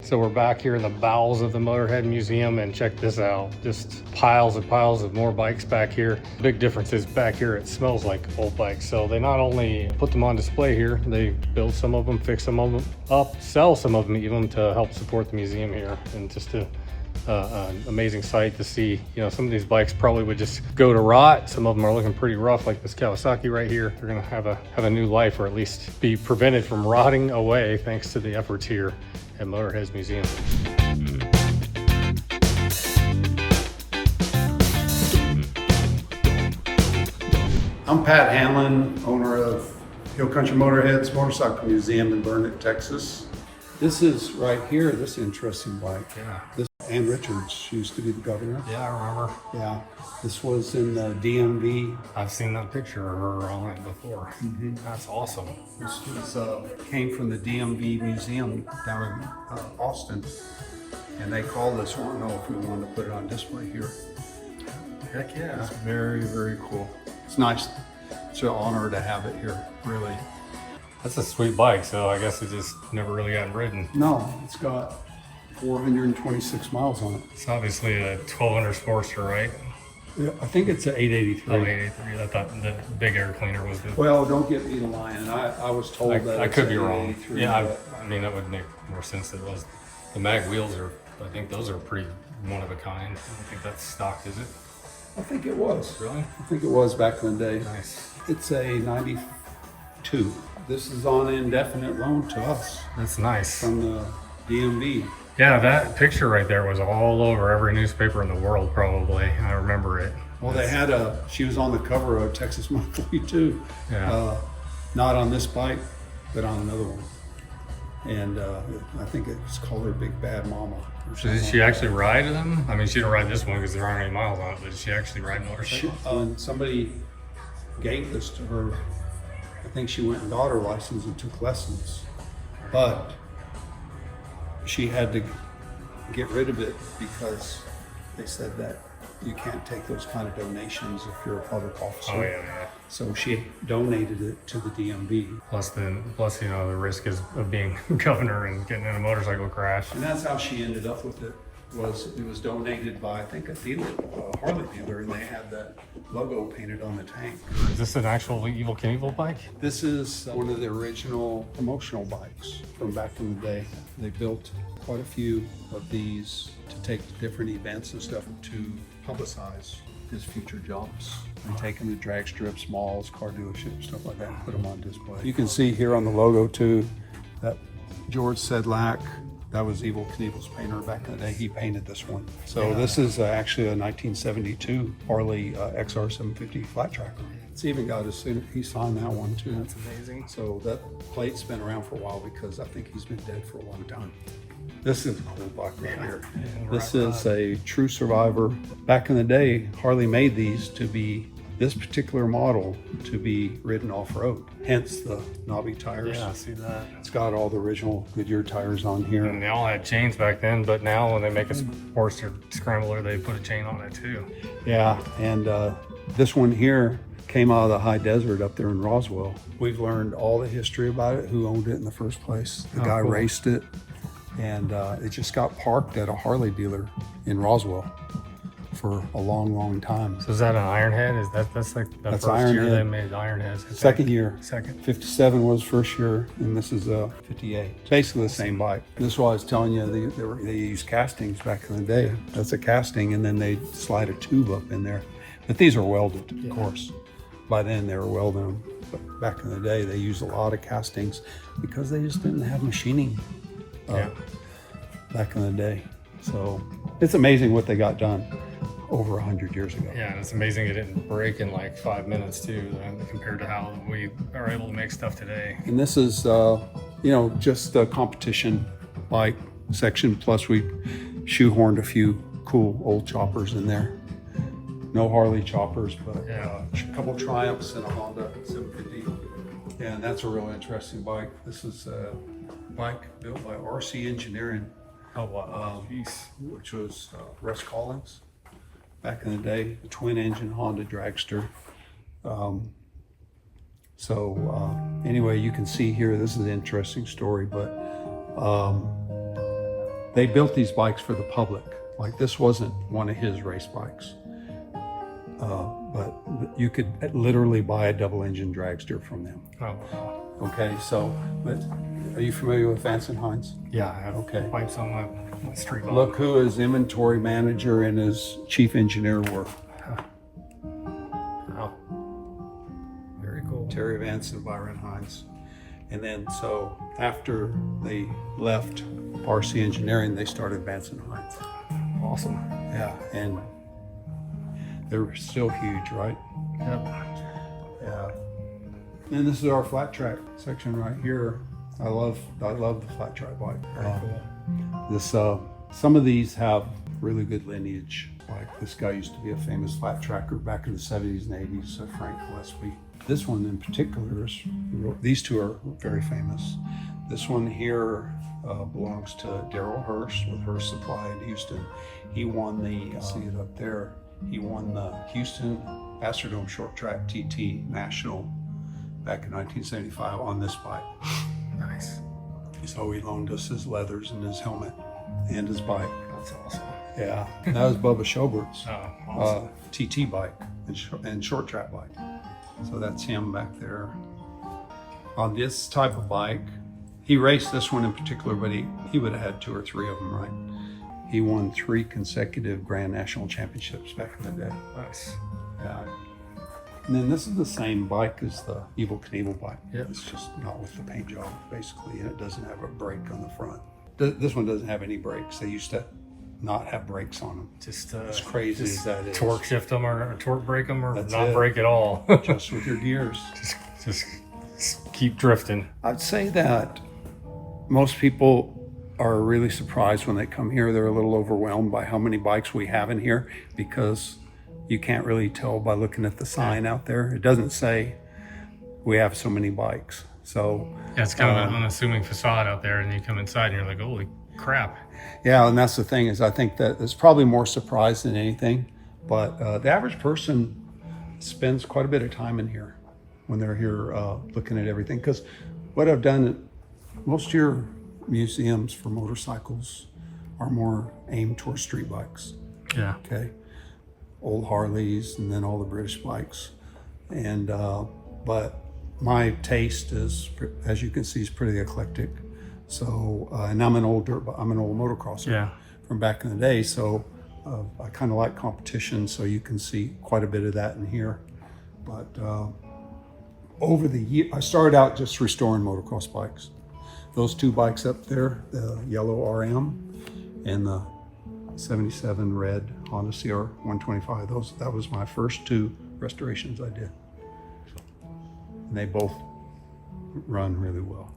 So we're back here in the bowels of the Motorhead Museum, and check this out. Just piles and piles of more bikes back here. Big difference is back here it smells like old bikes. So they not only put them on display here, they build some of them, fix some of them up, sell some of them even to help support the museum here. And just an amazing sight to see. You know, some of these bikes probably would just go to rot. Some of them are looking pretty rough, like this Kawasaki right here. They're gonna have a new life, or at least be prevented from rotting away thanks to the efforts here at Motorhead's Museum. I'm Pat Hanlon, owner of Hill Country Motorheads Motorcycle Museum in Burnet, Texas. This is right here, this interesting bike. Yeah. This Ann Richards used to be the governor. Yeah, I remember. Yeah, this was in the DMV. I've seen that picture of her on it before. That's awesome. This was, came from the DMV Museum down in Austin. And they called us, wanted to know if we wanted to put it on display here. Heck yeah. It's very, very cool. It's nice. It's an honor to have it here, really. That's a sweet bike, so I guess it just never really got ridden. No, it's got 426 miles on it. It's obviously a 1200 Sportster, right? Yeah, I think it's an 883. Oh, 883. I thought the big air cleaner was the... Well, don't get me to lying. I was told that I it's could be an wrong. 883, Yeah, I mean, that would make more sense that it was. The mag wheels are, I think those are pretty one of a kind. I don't think that's stocked, is it? I think it was. Really? I think it was back in the day. Nice. It's a 92. This is on indefinite loan to us That's nice. from the DMV. Yeah, that picture right there was all over every newspaper in the world, probably. I remember it. Well, they had she was on the cover of Texas Monthly too. Yeah. Not on this bike, but on another one. And I think it's called her Big Bad Mama. Or So did she actually ride them? I mean, she didn't ride this one because there aren't any miles on it, but did she actually ride motorcycles? And somebody gave this to her. I think she went and got her license and took lessons, but she had to get rid of it because they said that you can't take those kind of donations if you're a public officer. Oh, yeah. So she donated it to the DMV. Plus, you know, the risk is of being governor and getting in a motorcycle crash. And that's how she ended up with it. It was donated by, I think, a dealer, a Harley dealer, and they had that logo painted on the tank. Is this an actual Evel Knievel bike? This is one of the original promotional bikes from back in the day. They built quite a few of these to take to different events and stuff to publicize his future jobs. They take them to drag strips, malls, car dealerships, stuff like that, and put them on display. You can see here on the logo too, that George Sedlak, that was Evel Knievel's painter back in the day. He painted this one. So this is actually a 1972 Harley XR 750 flat tracker. It's even got he signed that one too. That's amazing. So that plate's been around for a while because I think he's been dead for a long time. This is a cool bike right here. This is a true survivor. Back in the day, Harley made these to be, this particular model, to be ridden off-road. Hence the knobby tires. Yeah, I see that. It's got all the original Goodyear tires on here. And they all had chains back then, but now when they make a Sportster Scrambler, they put a chain on it too. Yeah, and this one here came out of the high desert up there in Roswell. We've learned all the history about it, who owned it in the first place. The guy cool. raced it, and it just got parked at a Harley dealer in Roswell for a long, long time. So is that an Ironhead? That's like the That's first year Ironhead. they made Ironheads? I Second think. year. Second. 57 was first year, and this is 58. Basically the same bike. This is what I was telling you, they used castings back in the day. That's a casting, and then they slide a tube up in there. But these are welded, of course. By then they were welding them. But back in the day, they used a lot of castings because they just didn't have machining back in the day. So it's amazing what they got done over 100 years ago. Yeah, and it's amazing it didn't break in like 5 minutes too, compared to how we are able to make stuff today. And this is, just a competition bike section. Plus we shoehorned a few cool old choppers in there. No Harley choppers, but a couple Triumphs and a Honda 750. And that's a real interesting bike. This is a bike built by RC Engineering. Oh, wow. Which was Russ Collins back in the day, a twin engine Honda dragster. Anyway, you can see here, this is an interesting story, but they built these bikes for the public. Like this wasn't one of his race bikes. But you could literally buy a double engine dragster from them. Oh, wow. Okay, so, but are you familiar with Vance and Hines? Yeah, I have Okay. pipes on my street bike. Look who his inventory manager and his chief engineer were. Wow. Very cool. Terry Vance and Byron Hines. And then so after they left RC Engineering, they started Vance and Hines. Awesome. Yeah, and they're still huge, right? Yep. Yeah. And this is our flat track section right here. I love the flat track bike. Some of these have really good lineage. Like this guy used to be a famous flat tracker back in the 70s and 80s, Frank Gillespie. This one in particular is, these two are very famous. This one here belongs to Daryl Hurst with Hurst Supply in Houston. He won the, see it up there, he won the Houston Astrodome Short Track TT National back in 1975 on this bike. Nice. So he loaned us his leathers and his helmet and his bike. That's awesome. Yeah, that was Bubba Schobert's Oh, awesome. TT bike and short track bike. So that's him back there. On this type of bike, he raced this one in particular, but he would have had 2 or 3 of them, right? He won 3 consecutive Grand National Championships back in the day. Nice. Yeah. And then this is the same bike as the Evel Knievel bike. Yep. It's just not with the paint job, basically, and it doesn't have a brake on the front. This one doesn't have any brakes. They used to not have brakes on them. Just as crazy as that is. Torque shift them or torque brake them or That's not it. brake at all. Just with your gears. just keep drifting. I'd say that most people are really surprised when they come here. They're a little overwhelmed by how many bikes we have in here because you can't really tell by looking at the sign out there. It doesn't say we have so many bikes. So Yeah, it's kind of an unassuming facade out there, and you come inside and you're like, holy crap. yeah, and that's the thing is I think that it's probably more surprise than anything. But the average person spends quite a bit of time in here when they're here looking at everything. Because what I've done, most of your museums for motorcycles are more aimed towards street bikes. Yeah. Okay, old Harleys and then all the British bikes, and but my taste is, as you can see, is pretty eclectic. So and I'm an old motocrosser from back in the day, so I kind of like competition, so you can see quite a bit of that in here. But over the year, I started out just restoring motocross bikes. Those 2 bikes up there, the yellow RM and the 77 red Honda CR 125, that was my first 2 restorations I did. And they both run really well.